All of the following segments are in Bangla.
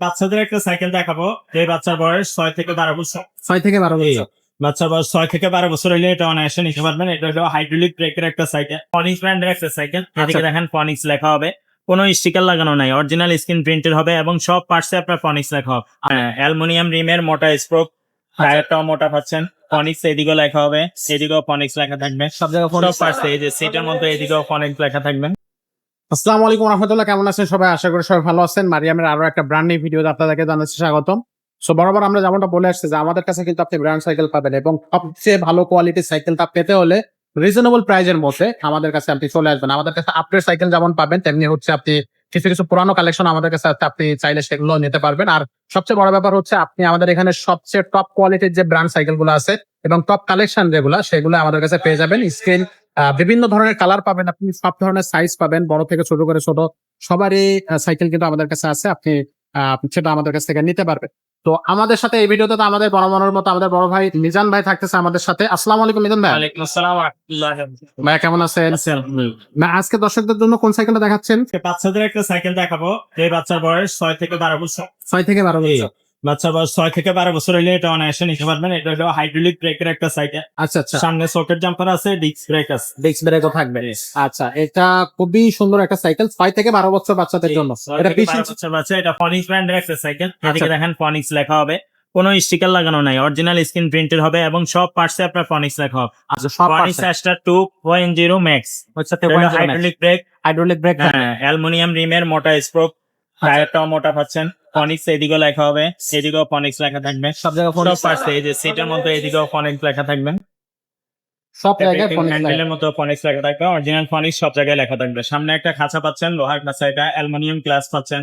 বাচ্চাদের একটা সাইকেল দেখাবো, যে বাচ্চার বয়স 6 থেকে 12 বছর। 6 থেকে 12 বছর। বাচ্চার বয়স 6 থেকে 12 বছর হইলে এটা অনায়াসে নিতে পারবেন। এটা হলো হাইড্রোলিক ব্রেকের একটা সাইকেল, ফনিক্স ব্র্যান্ডের একটা সাইকেল। এদিকে দেখেন ফনিক্স লেখা হবে, কোনো স্টিকার লাগানো নাই, অরিজিনাল স্ক্রিন প্রিন্টেড হবে এবং সব পার্টসে আপনার ফনিক্স লেখা হবে। অ্যালুমিনিয়াম রিমের মোটা স্প্রোক, টায়ারটাও মোটা পাচ্ছেন। ফনিক্স এদিকেও লেখা হবে, এদিকেও ফনিক্স লেখা থাকবে। সব জায়গায় সব পার্টসে এই যে সিটের মধ্যে এদিকেও ফনিক্স লেখা থাকবে। আসসালামু আলাইকুম রহমতুল্লাহ, কেমন আছেন সবাই? আশা করি সবাই ভালো আছেন। মারিয়ামের আরো একটা ব্র্যান্ড নিউ ভিডিওতে আপনাদেরকে জানাচ্ছি স্বাগতম। সো বরাবর আমরা যেমনটা বলে আসছি যে আমাদের কাছে কিন্তু আপনি ব্র্যান্ড সাইকেল পাবেন এবং সবচেয়ে ভালো কোয়ালিটির সাইকেলটা পেতে হলে রিজনেবল প্রাইজের মধ্যে আমাদের কাছে আপনি চলে আসবেন। আমাদের কাছে আপডেট সাইকেল যেমন পাবেন, তেমনি হচ্ছে আপনি কিছু কিছু পুরানো কালেকশন আমাদের কাছে আপনি চাইলে সেগুলো নিতে পারবেন। আর সবচেয়ে বড় ব্যাপার হচ্ছে আপনি আমাদের এখানে সবচেয়ে টপ কোয়ালিটির যে ব্র্যান্ড সাইকেল গুলো আছে এবং টপ কালেকশন যেগুলো সেগুলো আমাদের কাছে পেয়ে যাবেন। স্ক্রিন বিভিন্ন ধরনের কালার পাবেন, আপনি সব ধরনের সাইজ পাবেন, বড় থেকে ছোট করে ছোট সবারই সাইকেল কিন্তু আমাদের কাছে আছে। আপনি সেটা আমাদের কাছ থেকে নিতে পারবেন। তো আমাদের সাথে এই ভিডিওতে তো আমাদের বরাবরের মতো আমাদের বড় ভাই মিজান ভাই থাকতেছে আমাদের সাথে। আসসালামু আলাইকুম মিজান ভাই। ওয়ালাইকুম আসসালাম ওয়া রাহমাতুল্লাহি। ভাই কেমন আছেন? আলহামদুলিল্লাহ। না, আজকে দর্শকদের জন্য কোন সাইকেলটা দেখাচ্ছেন? বাচ্চাদের একটা সাইকেল দেখাবো, যে বাচ্চার বয়স 6 থেকে 12 বছর। 6 থেকে 12 বছর। বাচ্চার বয়স 6 থেকে 12 বছর হইলে এটা অনায়াসে নিতে পারবেন। এটা হলো হাইড্রোলিক ব্রেকের একটা সাইকেল। আচ্ছা আচ্ছা, সামনে সকেট জাম্পার আছে, ডিস্ক ব্রেক আছে। ডিস্ক ব্রেকও থাকবে। আচ্ছা, এটা খুবই সুন্দর একটা সাইকেল 6 থেকে 12 বছর বাচ্চাদের জন্য। এটা 20 ইঞ্চি। বছর বাচ্চা, এটা ফনিক্স ব্র্যান্ডের একটা সাইকেল। এদিকে আচ্ছা। দেখেন ফনিক্স লেখা হবে, কোনো স্টিকার লাগানো নাই, অরিজিনাল স্ক্রিন প্রিন্টেড হবে এবং সব পার্টসে আপনার ফনিক্স লেখা হবে। আচ্ছা, সব ফনিক্স অ্যাস্টার 2.0 ম্যাক্স, হচ্ছে hydraulic brake. Hydraulic brake. Aluminium রিমের মোটা স্প্রোক, টায়ারটাও মোটা পাচ্ছেন। ফনিক্স এদিকেও লেখা হবে, এদিকেও ফনিক্স লেখা থাকবে। সব জায়গায় সব পার্টসে এই যে সিটের মধ্যে এদিকেও ফনিক্স লেখা থাকবে। সব জায়গায় ফোন হ্যান্ডেলের মতো ফনিক্স লেখা থাকবে, অরিজিনাল ফনিক্স সব জায়গায় লেখা থাকবে। সামনে একটা খাঁচা পাচ্ছেন, লোহার খাঁচা, এটা অ্যালুমিনিয়াম গ্লাস পাচ্ছেন।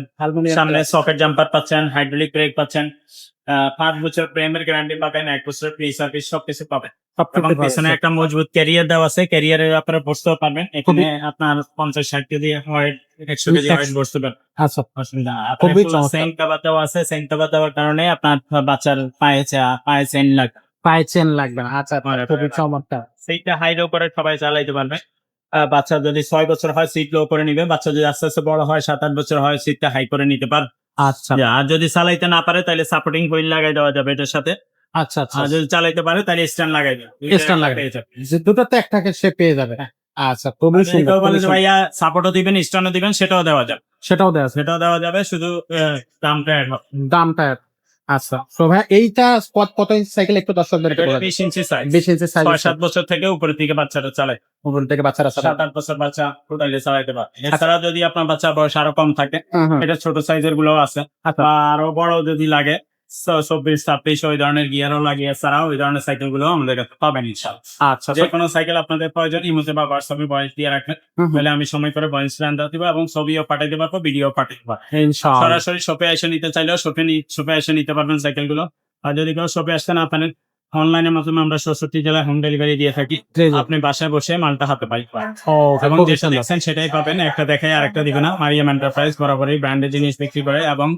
সামনে সকেট জাম্পার পাচ্ছেন, হাইড্রোলিক ব্রেক পাচ্ছেন। 5 বছর প্রেমের গ্যারান্টি পাবেন, 1 বছর ফ্রি সার্ভিস, সবকিছু পাবেন। এবং পিছনে একটা মজবুত ক্যারিয়ার দেওয়া আছে, ক্যারিয়ারের আপনারা বসতেও পারবেন। এখানে আপনার 50-60 কেজি হয়, 100 কেজি হয় বসতে পারবেন। আচ্ছা, অসুবিধা না। খুবই আপনার চমৎকার। সেন কভার দেওয়া আছে, সেন কভার দেওয়ার কারণে আপনার বাচ্চার পায়ে চেন লাগবে। পায়ে চেন লাগবে না। আচ্ছা, খুবই চমৎকার। সেইটা হাই লো করে সবাই চালাইতে পারবে। বাচ্চা যদি 6 বছর হয় সিট লো করে নিবে, বাচ্চা যদি আস্তে আস্তে বড় হয় 7-8 বছর হয় সিটটা হাই করে নিতে পারবে। আচ্ছা আর যদি চালাইতে না পারে তাহলে সাপোর্টিং হুইল লাগাই দেওয়া যাবে এটার সাথে। আচ্ছা আচ্ছা, আর যদি চালাইতে পারে তাহলে স্ট্যান্ড লাগাই দেবে। স্ট্যান্ড লাগাই যে দুটোতে একটাকে সে পেয়ে যাবে। আচ্ছা, খুবই সুন্দর। কেউ বলে যে ভাইয়া সাপোর্টও দিবেন স্ট্যান্ডও দিবেন, সেটাও দেওয়া যাবে। সেটাও দেওয়া আছে, সেটাও দেওয়া যাবে, শুধু দামটা add হবে। দামটা। আচ্ছা, তো ভাই এইটা কত ইঞ্চি সাইকেল একটু দর্শকদের এটা 20 ইঞ্চি সাইজ। 20 ইঞ্চি সাইজ। 6-7 বছর থেকে উপরের দিকে বাচ্চারা চালায়। উপর থেকে বাচ্চারা চালায়। 7-8 বছর বাচ্চা টোটালি চালাইতে পারে। এছাড়া যদি আপনার বাচ্চার বয়স আরো কম থাকে, হুম, হুম। এটা ছোট সাইজের গুলো আছে। আচ্ছা। বা আরো বড় যদি লাগে 24-26 ওই ধরনের গিয়ারও লাগে, এছাড়াও ওই ধরনের সাইকেল গুলো আমাদের কাছে পাবেন ইনশাআল্লাহ। আচ্ছা, যে কোনো সাইকেল আপনাদের প্রয়োজন ইমোতে বা হোয়াটসঅ্যাপে ভয়েস দিয়ে রাখবেন, হুম, হুম। তাহলে আমি সময় করে ভয়েস রান্না দিব এবং ছবিও পাঠাইতে পারবো, ভিডিও পাঠাইতে পারবো। ইনশাআল্লাহ। সরাসরি শপে এসে নিতে চাইলেও শপে এসে নিতে পারবেন সাইকেল গুলো। আর যদি কেউ শপে আসতে না পারেন, অনলাইনের মাধ্যমে আমরা 64 জেলায় হোম ডেলিভারি দিয়ে থাকি। জি, জি। আপনি বাসায় বসে মালটা হাতে পাই ও, এবং খুবই যেটা সুন্দর। দেখছেন সেটাই পাবেন। একটা দেখে আরেকটা দিবে না। মারিয়াম এন্টারপ্রাইজ বরাবরই ব্র্যান্ডের জিনিস বিক্রি করে এবং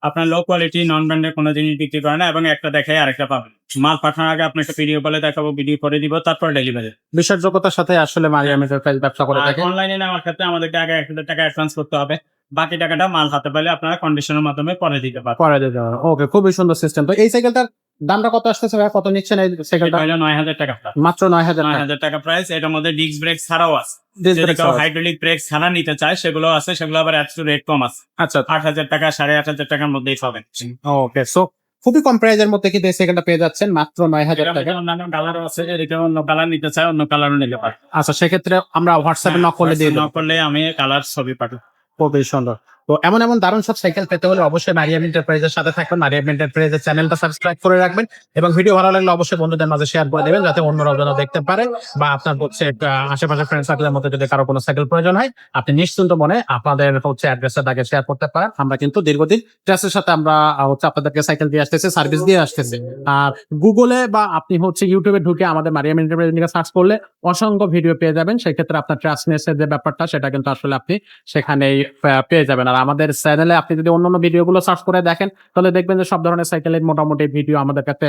আপনার লো কোয়ালিটি নন ব্র্যান্ডের কোনো জিনিস বিক্রি করে না, এবং একটা দেখে আরেকটা পাবেন। মাল পাঠানোর আগে আপনাকে ভিডিও কলে দেখাবো, ভিডিও করে দিব, তারপর ডেলিভারি। বিশ্বাসযোগ্যতার সাথে আসলে মারিয়াম এন্টারপ্রাইজ ব্যবসা করে থাকে। অনলাইনে নেওয়ার ক্ষেত্রে আমাদেরকে আগে 1,000 টাকা অ্যাডভান্স করতে হবে, বাকি টাকাটা মাল হাতে পেলে আপনারা কন্ডিশনের মাধ্যমে পরে দিতে পারবেন। পরে দিতে হবে। ওকে, খুবই সুন্দর সিস্টেম। তো এই সাইকেলটার দামটা কত আসতেছে ভাই? কত নিচ্ছেন এই সাইকেলটা? এটা হলো 9,000 টাকা প্রাইস। মাত্র 9,000 টাকা। 9,000 টাকা প্রাইস। এটার মধ্যে ডিস্ক ব্রেক ছাড়াও আছে। ডিস্ক যদি ব্রেক কেউ ছাড়াও আছে। হাইড্রোলিক ব্রেক ছাড়া নিতে চায় সেগুলো আছে, সেগুলো আবার একটু রেট কম আছে। আচ্ছা, 8,000 টাকা 8,500 টাকার মধ্যেই পাবেন। ওকে। সো খুবই কম প্রাইজের মধ্যে কিন্তু এই সাইকেলটা পেয়ে যাচ্ছেন মাত্র 9,000 টাকা। অন্যান্য কালারও আছে, যদি কেউ অন্য কালার নিতে চায় অন্য কালারও নিতে পারে। আচ্ছা, সেক্ষেত্রে আমরা হোয়াটসঅ্যাপে নক করলে দিয়ে ন দেবো। করলে আমি কালার ছবি পাঠাবো। খুবই সুন্দর। তো এমন এমন দারুণ সব সাইকেল পেতে হলে অবশ্যই মারিয়াম এন্টারপ্রাইজের সাথে থাকবেন। মারিয়াম এন্টারপ্রাইজের চ্যানেলটা সাবস্ক্রাইব করে রাখবেন এবং ভিডিও ভালো লাগলে অবশ্যই বন্ধুদের মাঝে শেয়ার করে দেবেন, যাতে অন্যরাও যেন দেখতে পারে। বা আপনার হচ্ছে আশেপাশে ফ্রেন্ড সার্কেলের মধ্যে যদি কারো কোনো সাইকেল প্রয়োজন হয়, আপনি নিশ্চিন্ত মনে আপনাদের হচ্ছে অ্যাড্রেসটা তাকে শেয়ার করতে পারেন। আমরা কিন্তু দীর্ঘদিন ট্রাস্টের সাথে আমরা হচ্ছে আপনাদেরকে সাইকেল দিয়ে আসতেছি, সার্ভিস দিয়ে আসতেছি। আর গুগলে বা আপনি হচ্ছে ইউটিউবে ঢুকে আমাদের মারিয়াম এন্টারপ্রাইজ নিয়ে সার্চ করলে অসংখ্য ভিডিও পেয়ে যাবেন। সেক্ষেত্রে আপনার ট্রাস্টনেসের যে ব্যাপারটা সেটা কিন্তু আসলে আপনি সেখানেই পেয়ে যাবেন। আর আমাদের চ্যানেলে আপনি যদি অন্যান্য ভিডিওগুলো সার্চ করে দেখেন, তাহলে দেখবেন যে সব ধরনের সাইকেলের মোটামুটি ভিডিও আমাদের কাছে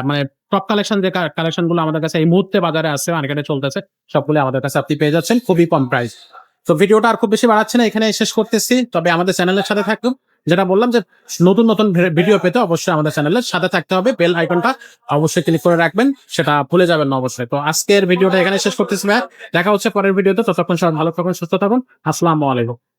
মানে টপ কালেকশন যে কালেকশন গুলো আমাদের কাছে এই মুহূর্তে বাজারে আছে, মার্কেটে চলতেছে, সবগুলো আমাদের কাছে আপনি পেয়ে যাচ্ছেন খুবই কম প্রাইস। তো ভিডিওটা আর খুব বেশি বাড়াচ্ছি না, এখানে শেষ করতেছি। তবে আমাদের চ্যানেলের সাথে থাকুন যেটা বললাম যে নতুন নতুন ভিডিও পেতে অবশ্যই আমাদের চ্যানেলের সাথে থাকতে হবে, বেল আইকনটা অবশ্যই ক্লিক করে রাখবেন, সেটা ভুলে যাবেন না অবশ্যই। তো আজকের ভিডিওটা এখানে শেষ করতেছি ভাই, দেখা হচ্ছে পরের ভিডিওতে, ততক্ষণ সবাই ভালো থাকুন, সুস্থ থাকুন, আসসালামু আলাইকুম।